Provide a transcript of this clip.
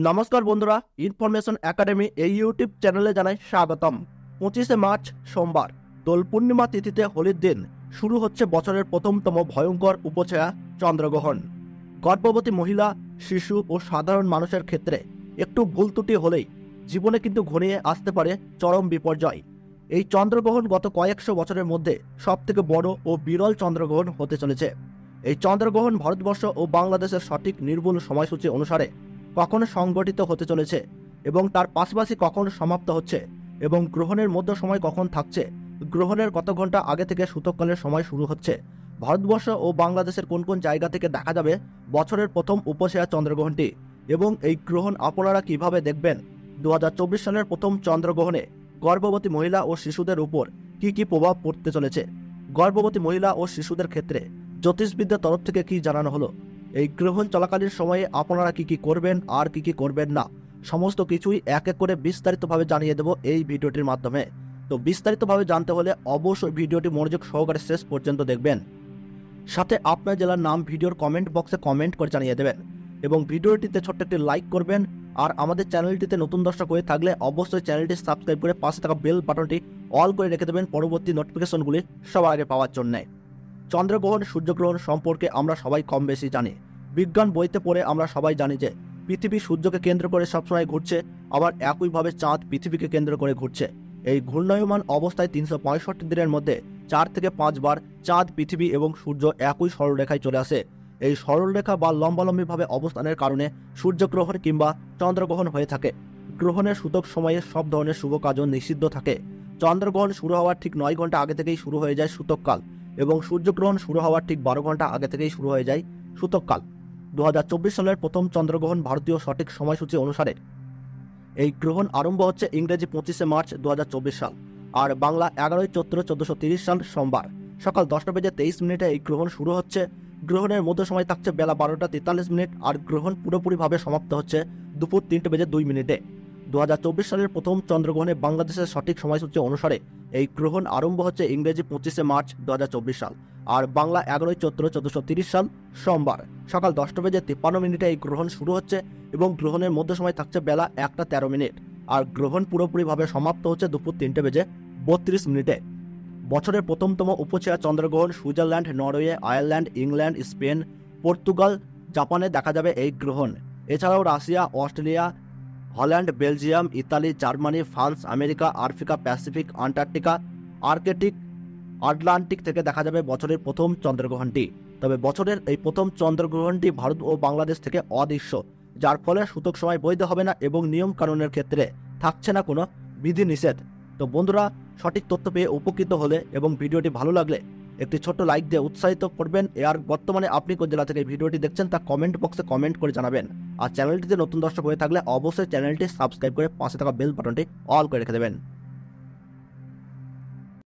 নমস্কার বন্ধুরা, information academy এই ইউটিউব চ্যানেলে জানাই স্বাগতম। 25শে মার্চ সোমবার দোল পূর্ণিমা তিথিতে হোলির দিন শুরু হচ্ছে বছরের প্রথমতম ভয়ঙ্কর উপছায়া চন্দ্রগ্রহণ। গর্ভবতী মহিলা, শিশু ও সাধারণ মানুষের ক্ষেত্রে একটু ভুল ত্রুটি হলেই জীবনে কিন্তু ঘনিয়ে আসতে পারে চরম বিপর্যয়। এই চন্দ্রগ্রহণ গত কয়েকশো বছরের মধ্যে সবথেকে বড় ও বিরল চন্দ্রগ্রহণ হতে চলেছে। এই চন্দ্রগ্রহণ ভারতবর্ষ ও বাংলাদেশের সঠিক নির্ভুল সময়সূচি অনুসারে কখন সংগঠিত হতে চলেছে এবং তার পাশাপাশি কখন সমাপ্ত হচ্ছে এবং গ্রহণের মধ্য সময় কখন থাকছে, গ্রহণের কত ঘন্টা আগে থেকে সূতককালের সময় শুরু হচ্ছে, ভারতবর্ষ ও বাংলাদেশের কোন কোন জায়গা থেকে দেখা যাবে বছরের প্রথম উপছায়া চন্দ্রগ্রহণটি এবং এই গ্রহণ আপনারা কিভাবে দেখবেন, 2024 সালের প্রথম চন্দ্রগ্রহণে গর্ভবতী মহিলা ও শিশুদের উপর কি প্রভাব পড়তে চলেছে, গর্ভবতী মহিলা ও শিশুদের ক্ষেত্রে জ্যোতিষবিদ্যার তরফ থেকে কি জানানো হলো, এই গ্রহণ চলাকালীন সময়ে আপনারা কি করবেন আর কি করবেন না, সমস্ত কিছুই এক এক করে বিস্তারিতভাবে জানিয়ে দেব এই ভিডিওটির মাধ্যমে। তো বিস্তারিতভাবে জানতে হলে অবশ্যই ভিডিওটি মনোযোগ সহকারে শেষ পর্যন্ত দেখবেন। সাথে আপনার জেলার নাম ভিডিওর কমেন্ট বক্সে কমেন্ট করে জানিয়ে দেবেন এবং ভিডিওটিতে ছোট্ট একটি লাইক করবেন। আর আমাদের চ্যানেলটিতে নতুন দর্শক হয়ে থাকলে অবশ্যই চ্যানেলটি সাবস্ক্রাইব করে পাশে থাকা বেল বাটনটি অল করে রেখে দেবেন পরবর্তী নোটিফিকেশনগুলি সবার আগে পাওয়ার জন্যে। চন্দ্রগ্রহণ, সূর্যগ্রহণ সম্পর্কে আমরা সবাই কম বেশি জানি। বিজ্ঞান বইতে পড়ে আমরা সবাই জানি যে পৃথিবী সূর্যকে কেন্দ্র করে সবসময় ঘুরছে, আবার একইভাবে চাঁদ পৃথিবীকে কেন্দ্র করে ঘুরছে। এই ঘূর্ণায়মান অবস্থায় 365 দিনের মধ্যে 4 থেকে 5 বার চাঁদ, পৃথিবী এবং সূর্য একই সরলরেখায় চলে আসে। এই সরলরেখা বা লম্বালম্বিভাবে অবস্থানের কারণে সূর্যগ্রহণ কিংবা চন্দ্রগ্রহণ হয়ে থাকে। গ্রহণের সূতক সময়ে সব ধরনের শুভ কাজও নিষিদ্ধ থাকে। চন্দ্রগ্রহণ শুরু হওয়ার ঠিক 9 ঘন্টা আগে থেকেই শুরু হয়ে যায় সূতককাল এবং সূর্যগ্রহণ শুরু হওয়ার ঠিক 12 ঘন্টা আগে থেকেই শুরু হয়ে যায় সূতককাল। 2024 সালের প্রথম চন্দ্রগ্রহণ ভারতীয় সঠিক সময়সূচি অনুসারে এই গ্রহণ আরম্ভ হচ্ছে ইংরেজি 25শে মার্চ 2024 সাল আর বাংলা 11ই চৈত্র 1430 সাল সোমবার সকাল 10:23 এই গ্রহণ শুরু হচ্ছে। গ্রহণের মধ্য সময় থাকছে বেলা 12:43 আর গ্রহণ পুরোপুরিভাবে সমাপ্ত হচ্ছে দুপুর 3:02। 2024 সালের প্রথম চন্দ্রগ্রহণে বাংলাদেশের সঠিক সময়সূচি অনুসারে এই গ্রহণ আরম্ভ হচ্ছে ইংরেজি 25শে মার্চ 2024 সাল আর বাংলা 11ই চৈত্র 1430 সাল সোমবার সকাল 10:53 এই গ্রহণ শুরু হচ্ছে এবং গ্রহণের মধ্য সময় থাকছে বেলা 1:13 আর গ্রহণ পুরোপুরিভাবে সমাপ্ত হচ্ছে দুপুর 3:32। বছরের প্রথমতম উপছায়া চন্দ্রগ্রহণ Switzerland, Norway, Ireland, England, Spain, Portugal, জাপানে দেখা যাবে এই গ্রহণ। এছাড়াও Russia, Australia, Holland, Belgium, Italy, Germany, France, America, Africa, Pacific, Antarctica, Arctic, Atlantic থেকে দেখা যাবে বছরের প্রথম চন্দ্রগ্রহণটি। তবে বছরের এই প্রথম চন্দ্রগ্রহণটি ভারত ও বাংলাদেশ থেকে অদৃশ্য, যার ফলে সূতক সময় বৈধ হবে না এবং নিয়ম কানুনের ক্ষেত্রে থাকছে না কোনো বিধি নিষেধ। তো বন্ধুরা, সঠিক তথ্য পেয়ে উপকৃত হলে এবং ভিডিওটি ভালো লাগলে একটি ছোট্ট লাইক দিয়ে উৎসাহিত করবেন। আর বর্তমানে আপনি কোন জেলা থেকে ভিডিওটি দেখছেন তা কমেন্ট বক্সে কমেন্ট করে জানাবেন। আর চ্যানেলটিতে নতুন দর্শক হয়ে থাকলে অবশ্যই চ্যানেলটি সাবস্ক্রাইব করে পাশে থাকা বেল বাটনটি অল করে রেখে দেবেন।